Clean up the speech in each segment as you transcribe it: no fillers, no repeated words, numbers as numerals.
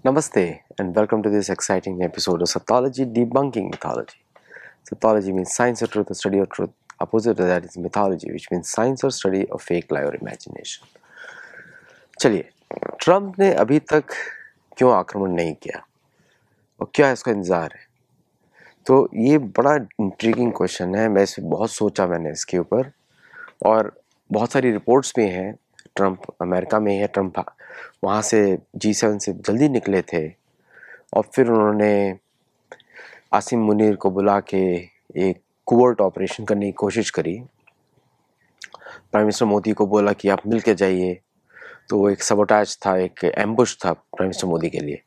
Namaste and welcome to this exciting episode of Sathology Debunking Mythology. Sathology means science or truth or study of truth. Opposite to that is mythology, which means science or study of fake lie or imagination. चलिए, Trump ने अभी तक क्यों आक्रमण नहीं किया और क्या इसका इंतजार है? तो ये बड़ा इंट्रिगिंग क्वेश्चन है। मैं इसे बहुत सोचा मैंने इसके ऊपर, और बहुत सारी रिपोर्ट्स भी हैं। ट्रंप अमेरिका में है, ट्रंप वहाँ से G7 से जल्दी निकले थे और फिर उन्होंने आसिम मुनीर को बुला के एक कोवर्ट ऑपरेशन करने की कोशिश करी। प्राइम मिनिस्टर मोदी को बोला कि आप मिल के जाइए, तो वो एक सबोटाज था, एक एम्बुश था प्राइम मिनिस्टर मोदी के लिए।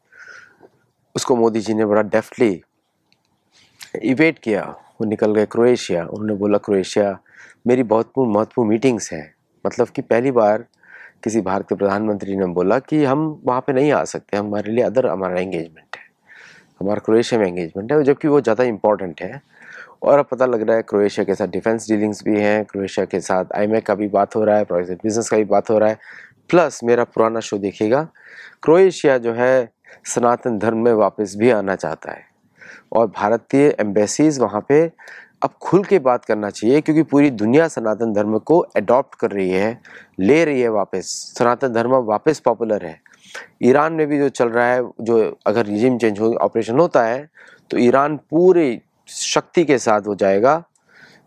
उसको मोदी जी ने बड़ा डेफ्टली इवेट किया। वो निकल गए क्रोएशिया। उन्होंने बोला क्रोएशिया मेरी बहुत महत्वपूर्ण मीटिंग्स हैं। मतलब कि पहली बार किसी भारतीय प्रधानमंत्री ने बोला कि हम वहाँ पे नहीं आ सकते, हमारे लिए हमारा एंगेजमेंट है, हमारा क्रोएशिया में एंगेजमेंट है, जबकि वो ज़्यादा इम्पॉर्टेंट है। और अब पता लग रहा है क्रोएशिया के साथ डिफेंस डीलिंग्स भी हैं, क्रोएशिया के साथ आईएमएफ का भी बात हो रहा है, प्रोजेक्ट बिजनेस का भी बात हो रहा है। प्लस मेरा पुराना शो देखिएगा, क्रोएशिया जो है सनातन धर्म में वापस भी आना चाहता है और भारतीय एम्बेसीज वहाँ पे अब खुल के बात करना चाहिए, क्योंकि पूरी दुनिया सनातन धर्म को अडॉप्ट कर रही है, ले रही है वापस। सनातन धर्म वापस पॉपुलर है। ईरान में भी जो चल रहा है, जो अगर रिजिम चेंज हो ऑपरेशन होता है तो ईरान पूरी शक्ति के साथ हो जाएगा,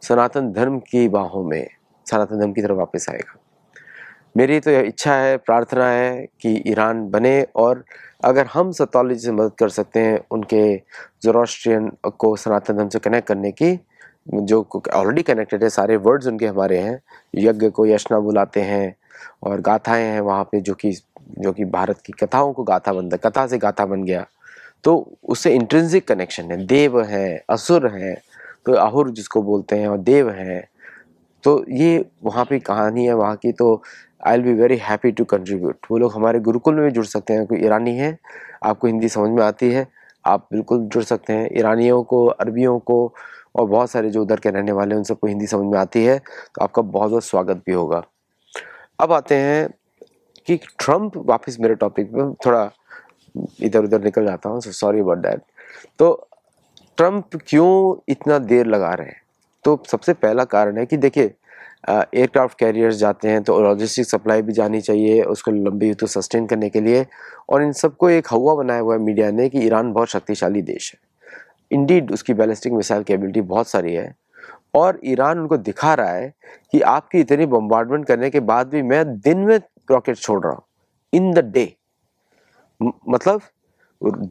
सनातन धर्म की बाहों में, सनातन धर्म की तरफ वापस आएगा। मेरी तो इच्छा है, प्रार्थना है कि ईरान बने, और अगर हम सतोलॉजी से मदद कर सकते हैं उनके ज़ोरास्ट्रियन को सनातन धर्म से कनेक्ट करने की, जो ऑलरेडी कनेक्टेड है, सारे वर्ड्स उनके हमारे हैं। यज्ञ को यशना बुलाते हैं और गाथाएं हैं वहाँ पे, जो कि भारत की कथाओं को गाथा बनता, कथा से गाथा बन गया, तो उससे इंट्रिंसिक कनेक्शन है। देव हैं, असुर हैं, तो आहुर जिसको बोलते हैं, और देव हैं, तो ये वहाँ पे कहानी है वहाँ की। तो I will be very happy to contribute. वो लोग हमारे गुरुकुल में भी जुड़ सकते हैं। कोई ईरानी है, आपको हिंदी समझ में आती है, आप बिल्कुल जुड़ सकते हैं। ईरानियों को, अरबियों को, और बहुत सारे जो उधर के रहने वाले हैं उन सबको हिंदी समझ में आती है, तो आपका बहुत बहुत स्वागत भी होगा। अब आते हैं कि ट्रंप, वापस मेरे टॉपिक पे, थोड़ा इधर उधर निकल जाता हूँ, सो सॉरी अबाउट दैट। तो ट्रंप क्यों इतना देर लगा रहे हैं? तो सबसे पहला कारण है कि देखिए, एयरक्राफ्ट कैरियर्स जाते हैं तो लॉजिस्टिक सप्लाई भी जानी चाहिए उसको लंबी युद्ध सस्टेन करने के लिए, और इन सबको एक हवा बनाया हुआ है मीडिया ने कि ईरान बहुत शक्तिशाली देश है। इंडीड उसकी बैलिस्टिक मिसाइल की एबिलिटी बहुत सारी है, और ईरान उनको दिखा रहा है कि आपकी इतनी बम्बार्डमेंट करने के बाद भी मैं दिन में रॉकेट छोड़ रहा हूँ, इन द डे। मतलब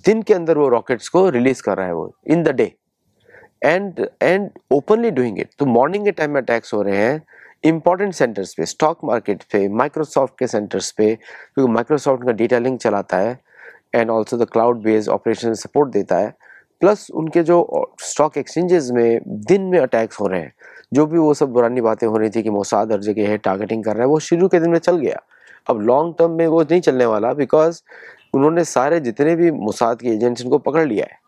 दिन के अंदर वो रॉकेट्स को रिलीज कर रहा है, वो in the day, and openly doing it. तो मॉर्निंग के टाइम में अटैक्स हो रहे हैं इंपॉर्टेंट सेंटर्स पे, स्टॉक मार्केट पे, माइक्रोसॉफ्ट के सेंटर्स पे, क्योंकि माइक्रोसॉफ्ट का डिटेलिंग चलाता है and also the cloud based operation support देता है। प्लस उनके जो स्टॉक एक्सचेंजेस में दिन में अटैक्स हो रहे हैं, जो भी वो सब पुरानी बातें हो रही थी कि मोसाद हर जगह है, टारगेटिंग कर रहा है, वो शुरू के दिन में चल गया। अब लॉन्ग टर्म में वो नहीं चलने वाला, बिकॉज उन्होंने सारे जितने भी मोसाद के एजेंट्स उनको पकड़ लिया है।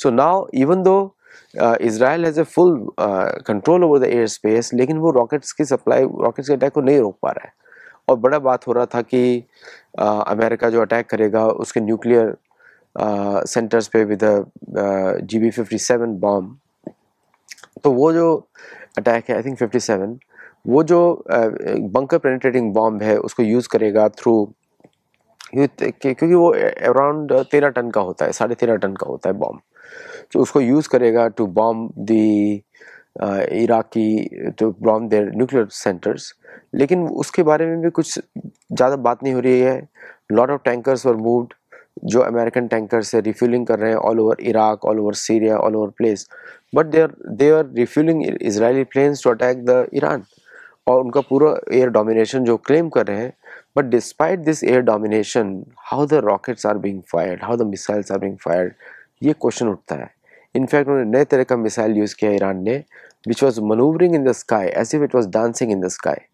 So now even though Israel has a full control over the air space, लेकिन वो रॉकेट्स की सप्लाई, रॉकेट्स के अटैक को नहीं रोक पा रहा है। और बड़ा बात हो रहा था कि अमेरिका जो अटैक करेगा उसके न्यूक्लियर सेंटर्स पे विद GB57 बॉम्ब। तो वो जो अटैक है, आई थिंक 57, वो जो बंकर पेनिट्रेटिंग बॉम्ब है उसको यूज़ करेगा थ्रू, क्योंकि वो अराउंड 13 टन का होता है, 13.5 टन का होता है बॉम्ब, तो उसको यूज़ करेगा to bomb the Iraqi, to bomb their nuclear centres. लेकिन उसके बारे में भी कुछ ज़्यादा बात नहीं हो रही है। Lot of tankers were moved, जो अमेरिकन टैंकर से रिफ्यूलिंग कर रहे हैं all over Iraq, all over Syria, all over place, but they are refuelling Israeli planes to attack the Iran, और उनका पूरा एयर डोमिनेशन जो क्लेम कर रहे हैं। But despite this air domination, how the rockets are being fired, how the missiles are being fired, ये question उठता है। इनफैक्ट उन्होंने नए तरह का मिसाइल यूज़ किया ईरान ने, which was manoeuvring in the sky as if it was dancing in the sky.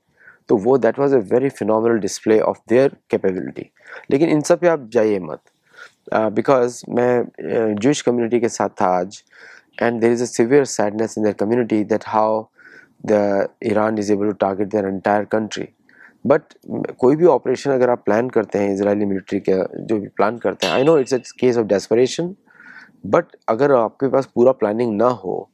तो वो that was a very phenomenal display of their capability. लेकिन इन सब पे आप जाइए मत, बिकॉज मैं जूश कम्युनिटी के साथ था आज, and there is a severe sadness in their community that how the Iran is able to target their entire country. But कोई भी ऑपरेशन अगर आप प्लान करते हैं, इजरायली मिलिट्री का जो भी प्लान करते हैं, I know it's a case of desperation, but अगर आपके पास पूरा प्लानिंग ना हो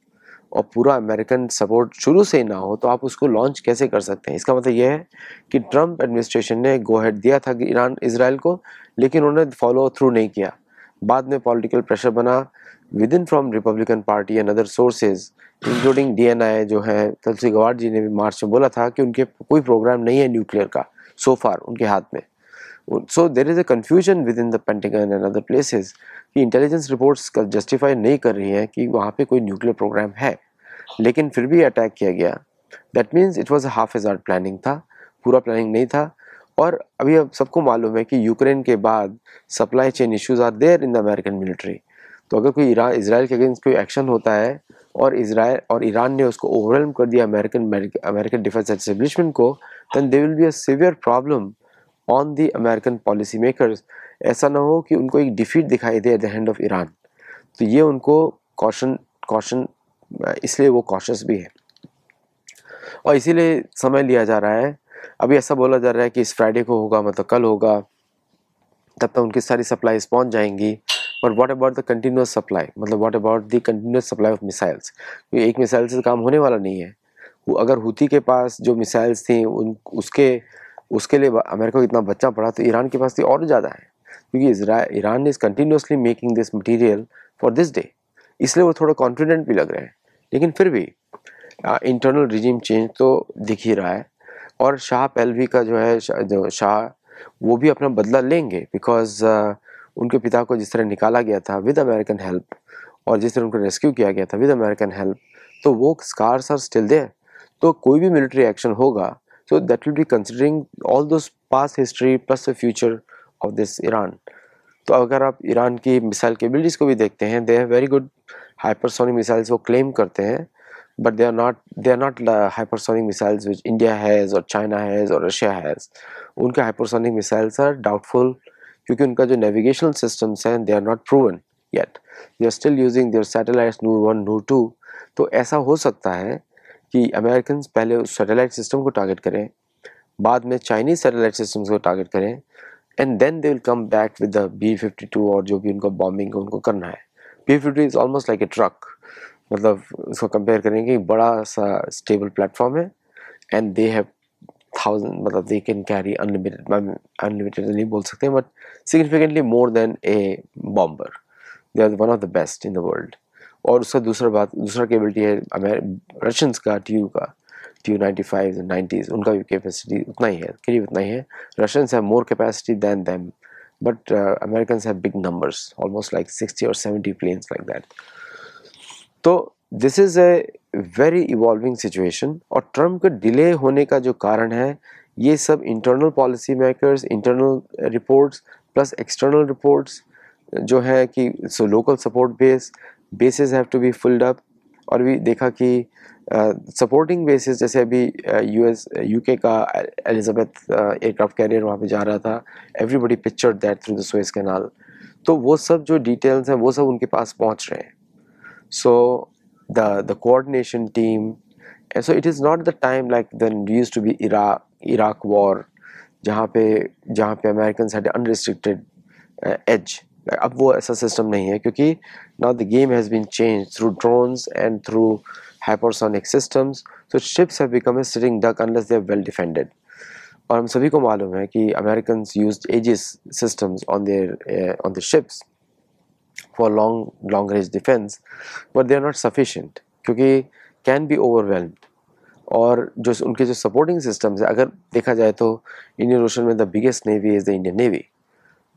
और पूरा अमेरिकन सपोर्ट शुरू से ही ना हो तो आप उसको लॉन्च कैसे कर सकते हैं? इसका मतलब यह है कि ट्रम्प एडमिनिस्ट्रेशन ने गो हेड दिया था कि ईरान इजराइल को, लेकिन उन्होंने फॉलो थ्रू नहीं किया। बाद में पॉलिटिकल प्रेशर बना with in from Republican party and other sources including DNI जो है, तुलसी गवार जी ने भी मार्च में बोला था कि उनके कोई प्रोग्राम नहीं है न्यूक्लियर का सो फार उनके हाथ में। So there is a confusion within the Pentagon and other places कि इंटेलिजेंस रिपोर्ट्स का जस्टिफाई नहीं कर रही हैं कि वहाँ पे कोई न्यूक्लियर प्रोग्राम है, लेकिन फिर भी अटैक किया गया। That means it was a half hazard planning था, पूरा प्लानिंग नहीं था। और अभी अब सबको मालूम है कि यूक्रेन के बाद supply chain issues are there in the American military. तो अगर कोई इजराइल के अगेंस्ट कोई एक्शन होता है और इजराइल और ईरान ने उसको ओवरवेल्म कर दिया अमेरिकन डिफेंस एस्टेब्लिशमेंट को, then there will be a severe problem on the American policy makers. ऐसा ना हो कि उनको एक डिफीट दिखाई दे at the hand of Iran. तो ये उनको कॉशन कॉशन इसलिए वो कॉशियस भी है और इसीलिए समय लिया जा रहा है। अभी ऐसा बोला जा रहा है कि इस फ्राइडे को होगा, मतलब कल होगा, तब तक उनकी सारी सप्लाईज पहुंच जाएंगी। But what about the continuous supply, मतलब what about the continuous supply of missiles? क्योंकि एक मिसाइल से काम होने वाला नहीं है। वो अगर हुती के पास जो मिसाइल्स थी उसके उसके लिए अमेरिका को इतना बच्चा पड़ा, तो ईरान के पास तो और ज़्यादा है, क्योंकि Iran is continuously making this material for this day, इसलिए वो थोड़ा कॉन्फिडेंट भी लग रहे हैं। लेकिन फिर भी इंटरनल रिजीम चेंज तो दिख ही रहा है। और शाह पहलवी का जो है जो शाह, वो भी अपना बदला लेंगे, बिकॉज उनके पिता को जिस तरह निकाला गया था विद अमेरिकन हेल्प और जिस तरह उनको रेस्क्यू किया गया था विद अमेरिकन हेल्प, तो वो स्कार्स आर स्टिल देयर। तो कोई भी मिलिट्री एक्शन होगा, so that will be considering all those past history plus the future of this Iran। तो अगर आप ईरान की मिसाइल कैपेबिलिटीज़ को भी देखते हैं, they have very good hypersonic missiles वो क्लेम करते हैं, but they are not hypersonic missiles which India has और चाइना हैज़ और रशिया हैज़। उनके हाइपरसोनिक मिसाइल्स आर डाउटफुल, क्योंकि उनका जो नेविगेशनल सिस्टम्स हैं they are not proven yet, they are still using their satellites Noor 1 Noor 2। तो ऐसा हो सकता है कि अमेरिकन पहले उस सैटेलाइट सिस्टम को टारगेट करें, बाद में चाइनीज सैटेलाइट सिस्टम्स को टारगेट करें, and then they will come back with the B-52 और जो भी उनको बॉम्बिंग उनको करना है। B-52 is almost like a truck, मतलब उसको कंपेयर करेंगे, बड़ा सा स्टेबल प्लेटफॉर्म है, एंड दे हैव थाउजेंड, मतलब दे कैन कैरी अनलिमिटेड नहीं बोल सकते, but significantly more than a bomber. They are one of the best in the world. और उसका दूसरा केबिलिटी है रशियंस का, Tu-95 90s, उनका भी कैपेसिटी उतना ही है, करीब उतना ही है। Russians have more capacity than them, but Americans have big numbers, almost like 60 और 70 प्लेन्स लाइक दैट। तो this is a very evolving situation. और ट्रम्प के डिले होने का जो कारण है, ये सब internal policy makers, internal reports plus external reports जो है कि local support basis have to be filled up. और भी देखा कि सपोर्टिंग बेसिस, जैसे अभी UK का एलिजाबेथ एयरक्राफ्ट कैरियर वहाँ पे जा रहा था, everybody pictured that through the Suez canal. तो वो सब जो डिटेल्स हैं वो सब उनके पास पहुँच रहे हैं। So the coordination team, and so it is not the time like then used to be Iraq war, जहाँ पे Americans had unrestricted edge। अब वो ऐसा सिस्टम नहीं है, क्योंकि now the game has been changed through drones and through hypersonic systems, so ships have become a sitting duck unless they are well defended। और हम सभी को मालूम है कि Americans used Aegis systems on their ships for long range defense, but they are not sufficient, क्योंकि can be overwhelmed। और जो उनके जो सपोर्टिंग सिस्टम्स है, अगर देखा जाए तो इंडियन ओशन में the biggest navy is the Indian navy.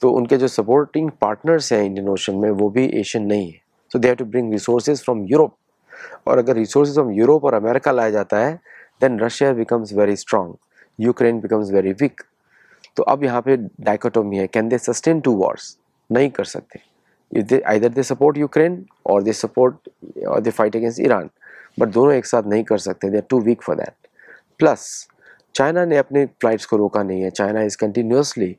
तो उनके जो सपोर्टिंग पार्टनर्स हैं इंडियन ओशन में, वो भी एशियन नहीं है। So they have to bring resources from Europe, और अगर रिसोर्सेज फ्रॉम यूरोप और अमेरिका लाया जाता है, then Russia becomes very strong, Ukraine becomes very weak. तो अब यहाँ पे डाइकोटोमी है, कैन दे सस्टेन 2 वॉर्स? नहीं कर सकते। either they support Ukraine or they fight against Iran, but दोनों एक साथ नहीं कर सकते, they are too weak for that. Plus China ने अपने फ्लाइट्स को रोका नहीं है, China is continuously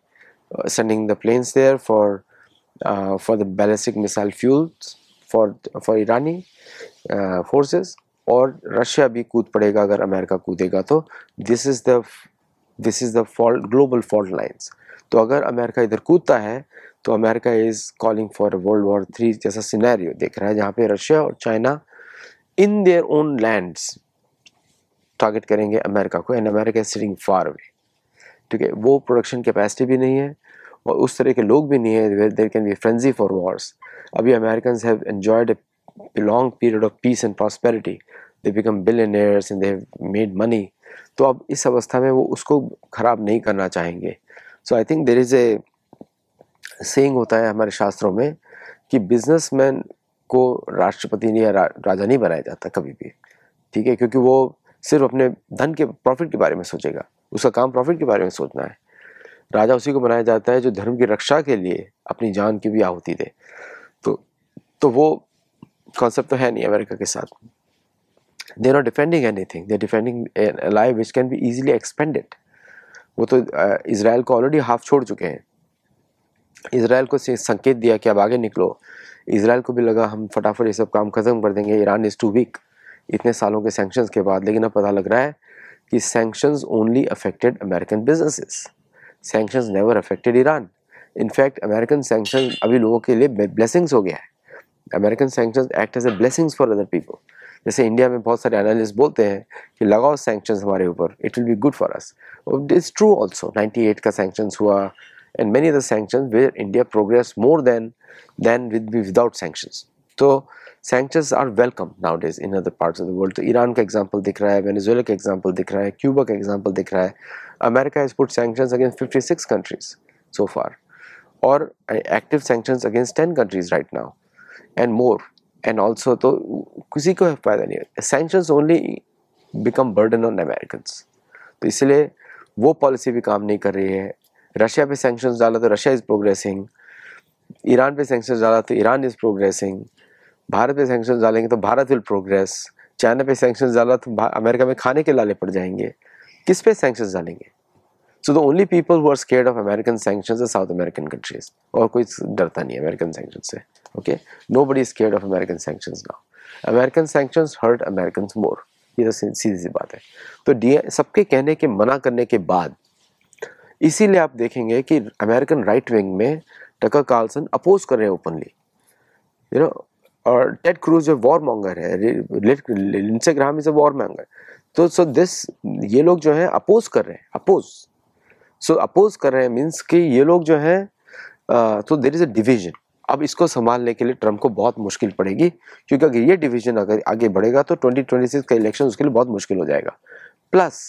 sending the planes there for the ballistic missile fuels for ईरानी फोर्सेस, और रशिया भी कूद पड़ेगा अगर अमेरिका कूदेगा। तो this is the this is the fault, global fault lines. तो अगर अमेरिका इधर कूदता है तो America is calling for world war 3 जैसा सिनेरियो देख रहा है, जहाँ पे रशिया और China in their own lands target करेंगे अमेरिका को, and America is sitting far away. ठीक है, वो प्रोडक्शन कैपेसिटी भी नहीं है और उस तरह के लोग भी नहीं है, there can be frenzy for wars. अभी Americans have enjoyed a long period of peace and prosperity, they become billionaires and they have made money, तो अब इस अवस्था में वो उसको ख़राब नहीं करना चाहेंगे। So I think there is a saying होता है हमारे शास्त्रों में कि बिजनेसमैन को राष्ट्रपति या राजा नहीं बनाया जाता कभी भी, ठीक है, क्योंकि वो सिर्फ अपने धन के प्रॉफिट के बारे में सोचेगा, उसका काम प्रॉफिट के बारे में सोचना है। राजा उसी को बनाया जाता है जो धर्म की रक्षा के लिए अपनी जान की भी आहुति दे। तो वो कॉन्सेप्ट तो है नहीं अमेरिका के साथ। They are not defending anything, they are defending a life which can be easily expended. वो तो इजराइल को ऑलरेडी हाफ छोड़ चुके हैं। इजराइल को संकेत दिया कि अब आगे निकलो। इजराइल को भी लगा हम फटाफट ये सब काम खत्म कर देंगे, ईरान इज़ टू वीक, इतने सालों के सैंक्शंस के बाद। लेकिन अब पता लग रहा है कि sanctions only affected American businesses, sanctions never affected Iran. In fact American sanction अभी लोगों के लिए ब्लेसिंग्स हो गया है। American sanctions act as a blessings for other people. जैसे इंडिया में बहुत सारे एनालिस्ट बोलते हैं कि लगाओ सैंक्शंस हमारे ऊपर, it will be good for us. It is true also. 98 का सैंक्शंस हुआ and many other sanctions where India progress more than without sanctions. तो sanctions are welcome nowadays in other parts of the world. तो Iran का example दिख रहा है, Venezuela का example दिख रहा है, क्यूबा का एग्जाम्पल दिख रहा है। America has put sanctions against 56 countries so far, और active sanctions against 10 countries right now and more, and also तो किसी को फायदा नहीं है। Sanctions only become burden on Americans. तो इसलिए वो पॉलिसी भी काम नहीं कर रही है। रशिया पे सैंक्शंस डाला तो रशिया इज़ प्रोग्रेसिंग, ईरान पे सैंक्शंस डाला तो ईरान इज़ प्रोग्रेसिंग, भारत पे सैंक्शंस डालेंगे तो भारत विल प्रोग्रेस, चाइना पे सैंक्शंस डाला तो अमेरिका में खाने के लाले पड़ जाएंगे। किस पे सैंक्शंस डालेंगे? So the only people who are scared of American sanctions are South American countries. और कोई डरता नहीं है American sanctions से, okay? Nobody is scared of American sanctions now. American sanctions hurt Americans more. ये तो सीधी सी बात है। तो सबके कहने के मना करने के बाद, इसीलिए आप देखेंगे कि अमेरिकन राइट विंग में टकर कार्लसन अपोज कर रहे हैं ओपनली, यू नो, और टेड क्रूज जो वॉर मॉन्गर है, Lindsey Graham is a war monger. तो सो दिस, ये लोग जो है अपोज कर रहे हैं, अपोज कर रहे हैं मीन्स कि ये लोग जो हैं, तो देयर इज अ डिवीजन। अब इसको संभालने के लिए ट्रम्प को बहुत मुश्किल पड़ेगी, क्योंकि अगर ये डिवीजन अगर आगे बढ़ेगा तो 2026 का इलेक्शन उसके लिए बहुत मुश्किल हो जाएगा। Plus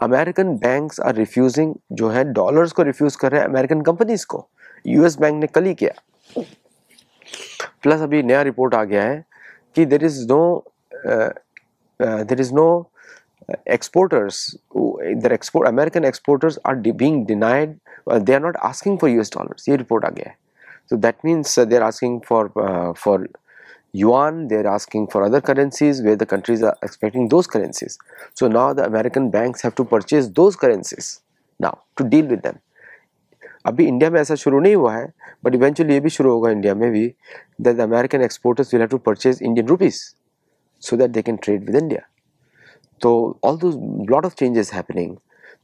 American banks are refusing, जो है डॉलर्स को रिफ्यूज कर रहे हैं अमेरिकन कंपनीज को। यूएस बैंक ने कल ही किया। प्लस अभी नया रिपोर्ट आ गया है कि there is no exporters, American exporters are being denied, they are not asking for US dollars, ये report आ गया है। So that means they are asking for yuan, they are asking for other currencies where the countries are expecting those currencies. So now the American banks have to purchase those currencies now to deal with them. अभी India में ऐसा शुरू नहीं हुआ है, but eventually ये भी शुरू होगा इंडिया में भी, that the American exporters will have to purchase Indian rupees so that they can trade with India. तो ऑल दो लॉट ऑफ चेंजेस हैपनिंग।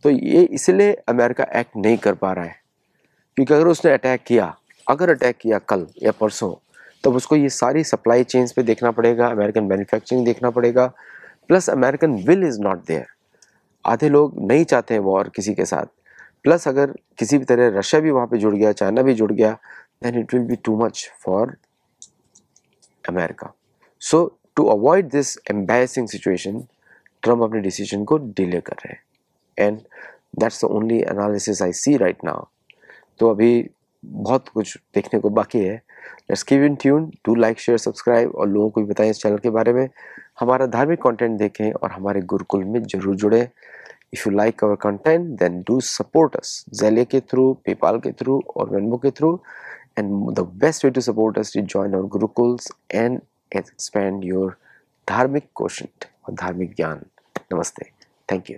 तो ये इसलिए अमेरिका एक्ट नहीं कर पा रहा है, क्योंकि अगर उसने अटैक किया कल या परसों, तब उसको ये सारी सप्लाई चेन्स पे देखना पड़ेगा, अमेरिकन मैन्युफैक्चरिंग देखना पड़ेगा, plus American will is not there. आधे लोग नहीं चाहते हैं वॉर किसी के साथ, प्लस अगर किसी भी तरह रशिया भी वहाँ पे जुड़ गया, चाइना भी जुड़ गया, then it will be too much for America. So to avoid this embarrassing situation, Trump अपने डिसीजन को डिले कर रहे हैं, and that's the only analysis I see right now. तो अभी बहुत कुछ देखने को बाकी है। Let's keep in tune, do like, share, subscribe, और लोगों को भी बताएं इस चैनल के बारे में। हमारा धार्मिक कंटेंट देखें और हमारे गुरुकुल में जरूर जुड़ें। If you like our content then do support us Zelle के थ्रू, पेपाल के थ्रू और वेनमो के through, and the best way to support us to join our gurukuls and expand your धार्मिक क्वोशंट और धार्मिक ज्ञान। नमस्ते, थैंक यू।